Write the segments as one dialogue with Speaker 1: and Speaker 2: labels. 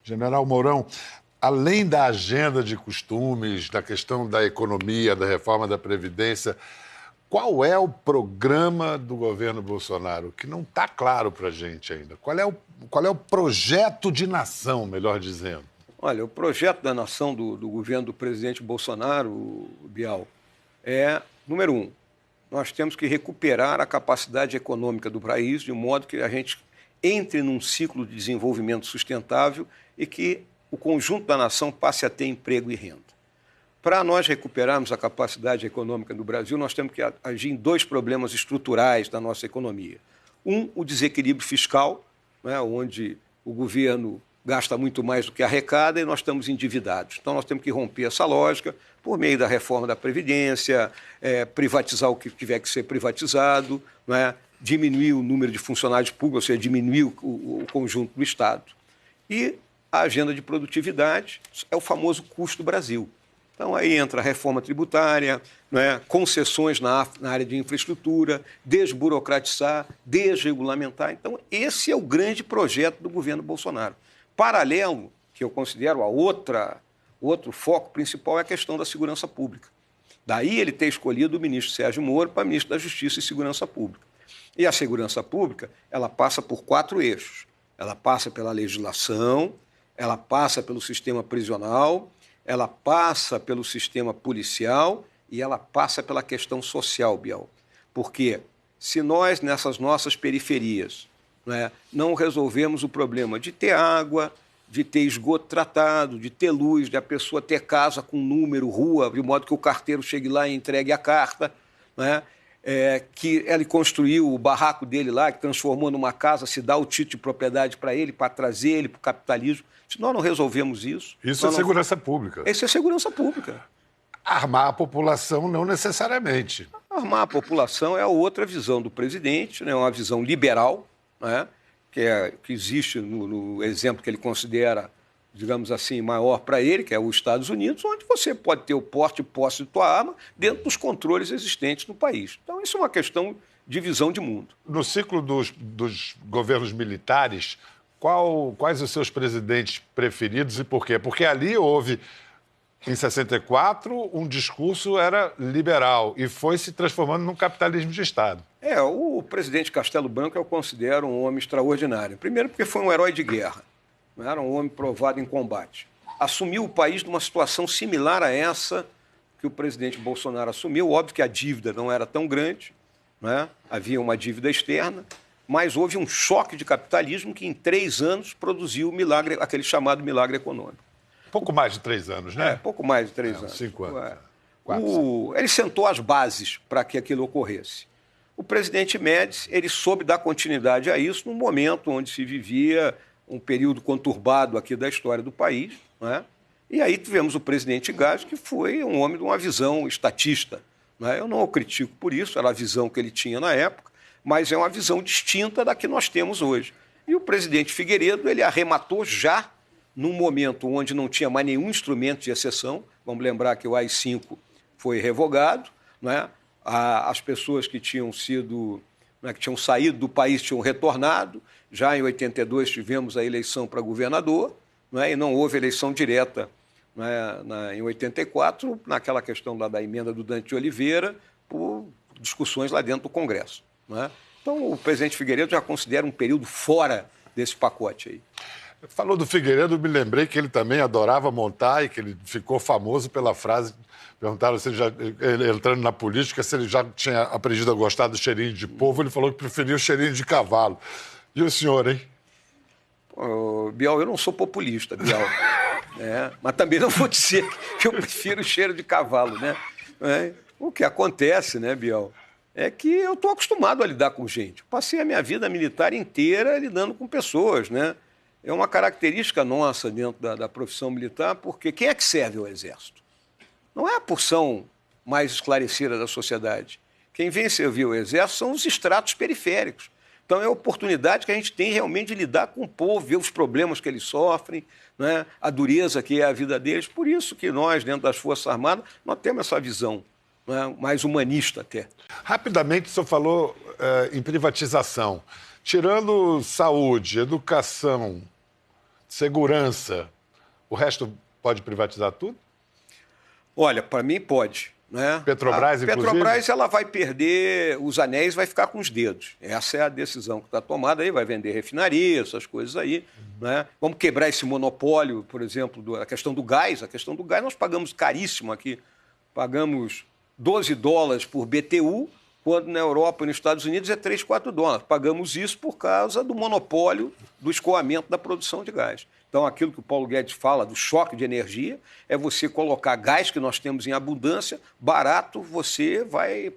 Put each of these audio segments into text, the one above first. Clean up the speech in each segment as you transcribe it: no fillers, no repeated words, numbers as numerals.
Speaker 1: General Mourão, além da agenda de costumes, da questão da economia, da reforma da Previdência, qual é o programa do governo Bolsonaro? Que não está claro para a gente ainda. Qual é o projeto de nação, melhor dizendo?
Speaker 2: Olha, o projeto da nação do governo do presidente Bolsonaro, Bial, é, número um, nós temos que recuperar a capacidade econômica do país de modo que a gente entre num ciclo de desenvolvimento sustentável e que o conjunto da nação passe a ter emprego e renda. Para nós recuperarmos a capacidade econômica do Brasil, nós temos que agir em dois problemas estruturais da nossa economia. Um, o desequilíbrio fiscal, né, onde o governo gasta muito mais do que arrecada e nós estamos endividados. Então, nós temos que romper essa lógica por meio da reforma da Previdência, privatizar o que tiver que ser privatizado, né, diminuir o número de funcionários públicos, ou seja, diminuir o conjunto do Estado. E a agenda de produtividade é o famoso custo Brasil. Então, aí entra a reforma tributária, né, concessões na área de infraestrutura, desburocratizar, desregulamentar. Então, esse é o grande projeto do governo Bolsonaro. Paralelo, que eu considero outro foco principal, é a questão da segurança pública. Daí ele ter escolhido o ministro Sérgio Moro para ministro da Justiça e Segurança Pública. E a segurança pública, ela passa por 4 eixos. Ela passa pela legislação, ela passa pelo sistema prisional, ela passa pelo sistema policial e ela passa pela questão social, Bial. Porque se nós, nessas nossas periferias, né, não resolvemos o problema de ter água, de ter esgoto tratado, de ter luz, de a pessoa ter casa com número, rua, de modo que o carteiro chegue lá e entregue a carta, né, que ele construiu o barraco dele lá, que transformou numa casa, se dá o título de propriedade para ele, para trazer ele para o capitalismo. Se nós não resolvemos isso...
Speaker 1: Isso é segurança pública.
Speaker 2: Isso é segurança pública.
Speaker 1: Armar a população não necessariamente.
Speaker 2: Armar a população é a outra visão do presidente, né, uma visão liberal, né, que existe no exemplo que ele considera, digamos assim, maior para ele, que é os Estados Unidos, onde você pode ter o porte e posse de tua arma dentro dos controles existentes no país. Então, isso é uma questão de visão de mundo.
Speaker 1: No ciclo dos governos militares, quais os seus presidentes preferidos e por quê? Porque ali houve, em 64, um discurso era liberal e foi se transformando num capitalismo de Estado.
Speaker 2: O presidente Castelo Branco eu considero um homem extraordinário. Primeiro porque foi um herói de guerra, não era um homem provado em combate. Assumiu o país numa situação similar a essa que o presidente Bolsonaro assumiu. Óbvio que a dívida não era tão grande, né? Havia uma dívida externa, mas houve um choque de capitalismo que em 3 anos produziu o milagre, aquele chamado milagre econômico.
Speaker 1: Pouco mais de 3 anos, né?
Speaker 2: Pouco mais de 3 anos.
Speaker 1: 5 anos.
Speaker 2: Ele sentou as bases para que aquilo ocorresse. O presidente Médici, ele soube dar continuidade a isso num momento onde se vivia um período conturbado aqui da história do país, né? E aí tivemos o presidente Gás, que foi um homem de uma visão estatista, né? Eu não o critico por isso, era a visão que ele tinha na época, mas é uma visão distinta da que nós temos hoje. E o presidente Figueiredo, ele arrematou já num momento onde não tinha mais nenhum instrumento de exceção. Vamos lembrar que o AI-5 foi revogado, né? As pessoas que tinham sido, né, que tinham saído do país tinham retornado. Já em 82 tivemos a eleição para governador, né, e não houve eleição direta, né, em 84, naquela questão lá da emenda do Dante de Oliveira, por discussões lá dentro do Congresso, né? Então, o presidente Figueiredo já considera um período fora desse pacote aí.
Speaker 1: Falou do Figueiredo, me lembrei que ele também adorava montar e que ele ficou famoso pela frase. Perguntaram se ele entrando na política, se ele já tinha aprendido a gostar do cheirinho de polvo. Ele falou que preferia o cheirinho de cavalo. E o senhor, hein?
Speaker 2: Bial, eu não sou populista, Bial. Mas também não vou dizer que eu prefiro o cheiro de cavalo, né? O que acontece, né, Bial, é que eu estou acostumado a lidar com gente. Passei a minha vida militar inteira lidando com pessoas, né? É uma característica nossa dentro da profissão militar, porque quem é que serve ao Exército? Não é a porção mais esclarecida da sociedade. Quem vem servir o Exército são os estratos periféricos. Então é a oportunidade que a gente tem realmente de lidar com o povo, ver os problemas que eles sofrem, né? A dureza que é a vida deles. Por isso que nós, dentro das Forças Armadas, nós temos essa visão, né, mais humanista até.
Speaker 1: Rapidamente, o senhor falou em privatização. Tirando saúde, educação, segurança, o resto pode privatizar tudo?
Speaker 2: Olha, para mim pode. Né?
Speaker 1: Petrobras, inclusive?
Speaker 2: Petrobras ela vai perder os anéis, vai ficar com os dedos. Essa é a decisão que está tomada aí, vai vender refinaria, essas coisas aí. Né? Vamos quebrar esse monopólio, por exemplo, a questão do gás. A questão do gás nós pagamos caríssimo aqui. Pagamos $12 por BTU, quando na Europa e nos Estados Unidos é $3, $4. Pagamos isso por causa do monopólio do escoamento da produção de gás. Então, aquilo que o Paulo Guedes fala do choque de energia é você colocar gás que nós temos em abundância, barato, você vai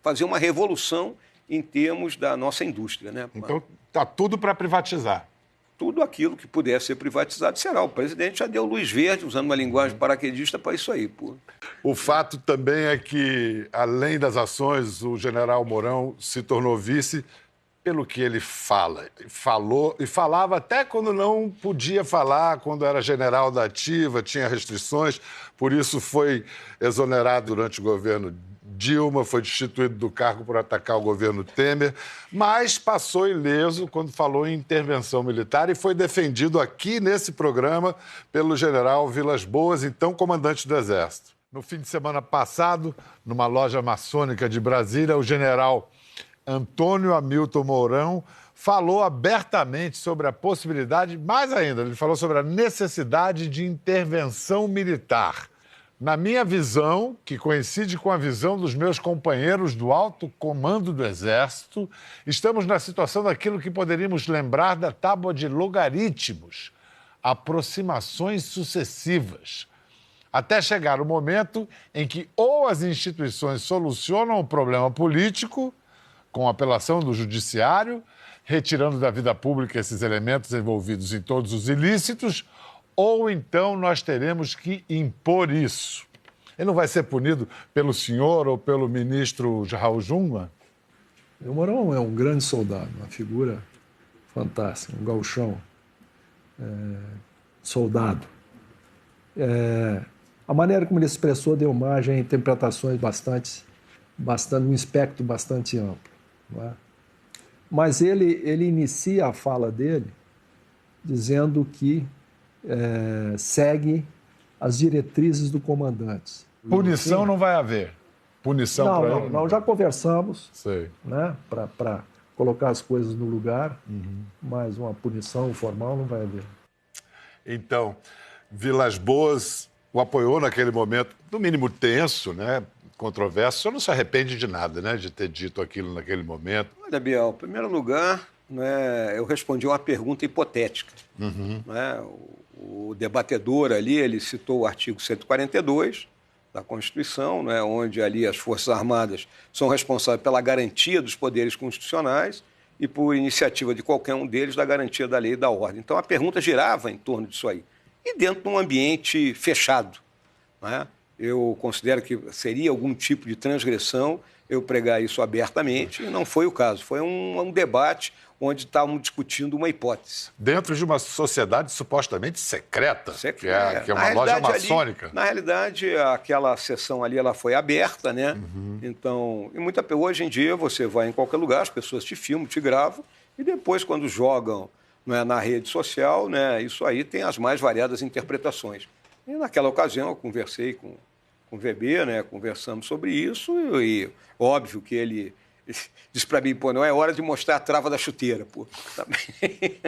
Speaker 2: fazer uma revolução em termos da nossa indústria. Né?
Speaker 1: Então, está tudo para privatizar.
Speaker 2: Tudo aquilo que puder ser privatizado será. O presidente já deu luz verde, usando uma linguagem paraquedista, para isso aí.
Speaker 1: O fato também é que, além das ações, o general Mourão se tornou vice pelo que ele falou e falava até quando não podia falar, quando era general da ativa, tinha restrições, por isso foi exonerado durante o governo Dilma, foi destituído do cargo por atacar o governo Temer, mas passou ileso quando falou em intervenção militar e foi defendido aqui nesse programa pelo general Vilas Boas, então comandante do Exército. No fim de semana passado, numa loja maçônica de Brasília, o general Antônio Hamilton Mourão falou abertamente sobre a possibilidade, mais ainda, ele falou sobre a necessidade de intervenção militar. Na minha visão, que coincide com a visão dos meus companheiros do alto comando do Exército, estamos na situação daquilo que poderíamos lembrar da tábua de logaritmos, aproximações sucessivas, até chegar o momento em que ou as instituições solucionam o problema político, com apelação do judiciário, retirando da vida pública esses elementos envolvidos em todos os ilícitos, ou então nós teremos que impor isso. Ele não vai ser punido pelo senhor ou pelo ministro Raul Jungmann?
Speaker 3: O Mourão é um grande soldado, uma figura fantástica, um gauchão, soldado. A maneira como ele expressou deu margem a interpretações um espectro bastante amplo. Não é? Mas ele inicia a fala dele dizendo que segue as diretrizes do comandante.
Speaker 1: Punição não vai haver. Punição para ele?
Speaker 3: Não, já conversamos.
Speaker 1: Sei.
Speaker 3: Né, para colocar as coisas no lugar, mas uma punição formal não vai haver.
Speaker 1: Então, Vilas Boas o apoiou naquele momento, no mínimo tenso, né? Controverso. O senhor não se arrepende de nada, né? De ter dito aquilo naquele momento?
Speaker 2: Olha, Biel, em primeiro lugar, né, eu respondi uma pergunta hipotética. Né? O debatedor ali, ele citou o artigo 142 da Constituição, né, onde ali as Forças Armadas são responsáveis pela garantia dos poderes constitucionais e por iniciativa de qualquer um deles da garantia da lei e da ordem. Então, a pergunta girava em torno disso aí. E dentro de um ambiente fechado, né? Eu considero que seria algum tipo de transgressão eu pregar isso abertamente, e não foi o caso. Foi um debate onde estavam discutindo uma hipótese.
Speaker 1: Dentro de uma sociedade supostamente secreta. Que é uma loja maçônica.
Speaker 2: Ali, na realidade, aquela sessão ali ela foi aberta, né? Então, hoje em dia você vai em qualquer lugar, as pessoas te filmam, te gravam, e depois, quando jogam, né, na rede social, né, isso aí tem as mais variadas interpretações. E naquela ocasião eu conversei com o VB, né, conversamos sobre isso e óbvio que ele disse para mim, não é hora de mostrar a trava da chuteira, Também.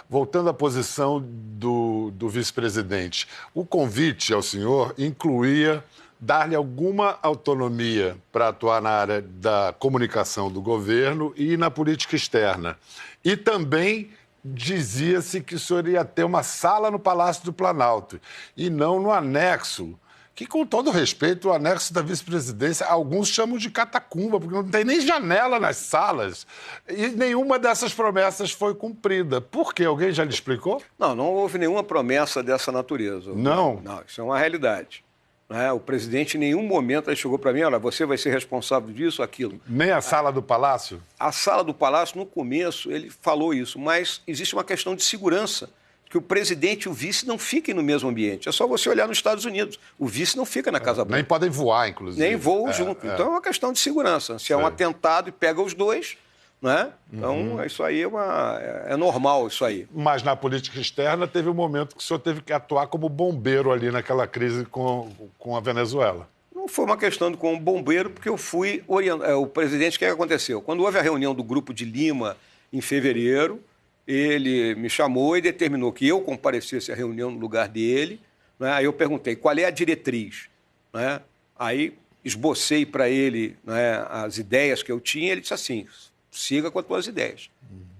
Speaker 1: Voltando à posição do vice-presidente, o convite ao senhor incluía dar-lhe alguma autonomia para atuar na área da comunicação do governo e na política externa. E também dizia-se que o senhor ia ter uma sala no Palácio do Planalto e não no anexo, que, com todo respeito, o anexo da vice-presidência, alguns chamam de catacumba, porque não tem nem janela nas salas. E nenhuma dessas promessas foi cumprida. Por quê? Alguém já lhe explicou?
Speaker 2: Não houve nenhuma promessa dessa natureza.
Speaker 1: Não?
Speaker 2: Não, isso é uma realidade. Né? O presidente, em nenhum momento, ele chegou para mim, olha, você vai ser responsável disso, aquilo.
Speaker 1: Nem a sala do Palácio?
Speaker 2: A sala do Palácio, no começo, ele falou isso, mas existe uma questão de segurança, que o presidente e o vice não fiquem no mesmo ambiente. É só você olhar nos Estados Unidos. O vice não fica na Casa Branca.
Speaker 1: Nem podem voar, inclusive.
Speaker 2: Nem voam junto. Então é uma questão de segurança. Se é um atentado e pega os dois, não é? Então, isso aí é normal, isso aí.
Speaker 1: Mas na política externa teve um momento que o senhor teve que atuar como bombeiro ali naquela crise com a Venezuela.
Speaker 2: Não foi uma questão de como bombeiro, porque eu fui orientar. O presidente, o que aconteceu? Quando houve a reunião do Grupo de Lima, em fevereiro, ele me chamou e determinou que eu comparecesse à reunião no lugar dele. Né? Aí eu perguntei, qual é a diretriz? Né? Aí esbocei para ele, né, as ideias que eu tinha, ele disse assim, siga com as tuas ideias.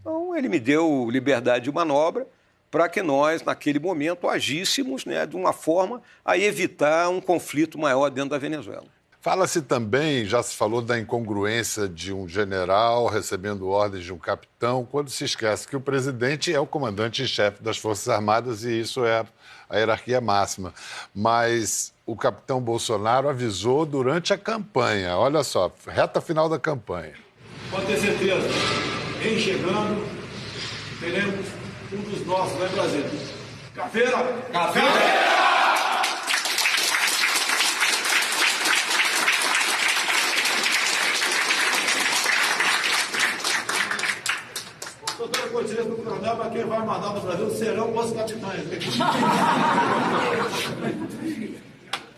Speaker 2: Então, ele me deu liberdade de manobra para que nós, naquele momento, agíssemos, né, de uma forma a evitar um conflito maior dentro da Venezuela.
Speaker 1: Fala-se também, já se falou da incongruência de um general recebendo ordens de um capitão, quando se esquece que o presidente é o comandante-chefe das Forças Armadas e isso é a hierarquia máxima. Mas o capitão Bolsonaro avisou durante a campanha, olha só, reta final da campanha.
Speaker 4: Pode ter certeza, em chegando, teremos um dos nossos lá em Brasília. Caveira! Caveira! Doutora Cotinha do Canadá, mas quem vai mandar no Brasil serão os capitães.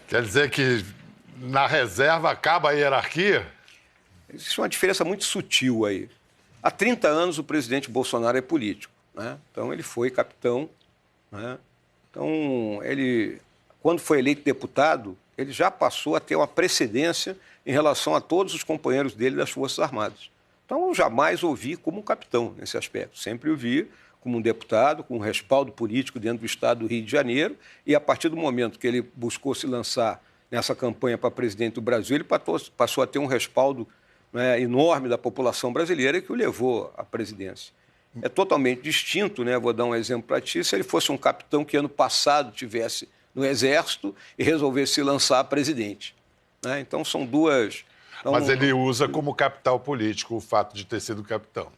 Speaker 1: Quer dizer que na reserva acaba a hierarquia?
Speaker 2: Existe uma diferença muito sutil aí. Há 30 anos o presidente Bolsonaro é político, né? Então ele foi capitão, né? Então ele, quando foi eleito deputado, ele já passou a ter uma precedência em relação a todos os companheiros dele das Forças Armadas. Então eu jamais o vi como um capitão nesse aspecto, sempre o vi como um deputado, com um respaldo político dentro do estado do Rio de Janeiro, e a partir do momento que ele buscou se lançar nessa campanha para presidente do Brasil, ele passou a ter um respaldo, né, enorme da população brasileira que o levou à presidência. É totalmente distinto, né? Vou dar um exemplo para ti, se ele fosse um capitão que ano passado tivesse no Exército e resolvesse se lançar a presidente, né? Então são duas... Então,
Speaker 1: mas ele usa como capital político o fato de ter sido capitão.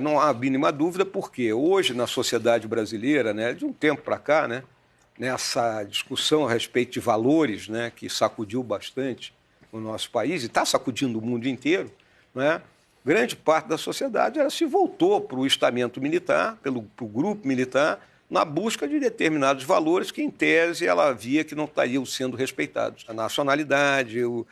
Speaker 2: Não há a mínima dúvida, porque hoje na sociedade brasileira, né, de um tempo para cá, né, nessa discussão a respeito de valores, né, que sacudiu bastante o nosso país e está sacudindo o mundo inteiro, né, grande parte da sociedade ela se voltou para o estamento militar, para o grupo militar, na busca de determinados valores que, em tese, ela via que não estariam sendo respeitados. A nacionalidade, o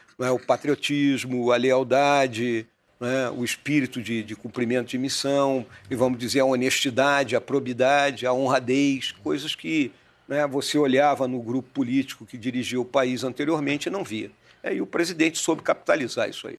Speaker 2: patriotismo, a lealdade, né, o espírito de cumprimento de missão, e vamos dizer a honestidade, a probidade, a honradez, coisas que, né, você olhava no grupo político que dirigia o país anteriormente e não via. E o presidente soube capitalizar isso aí.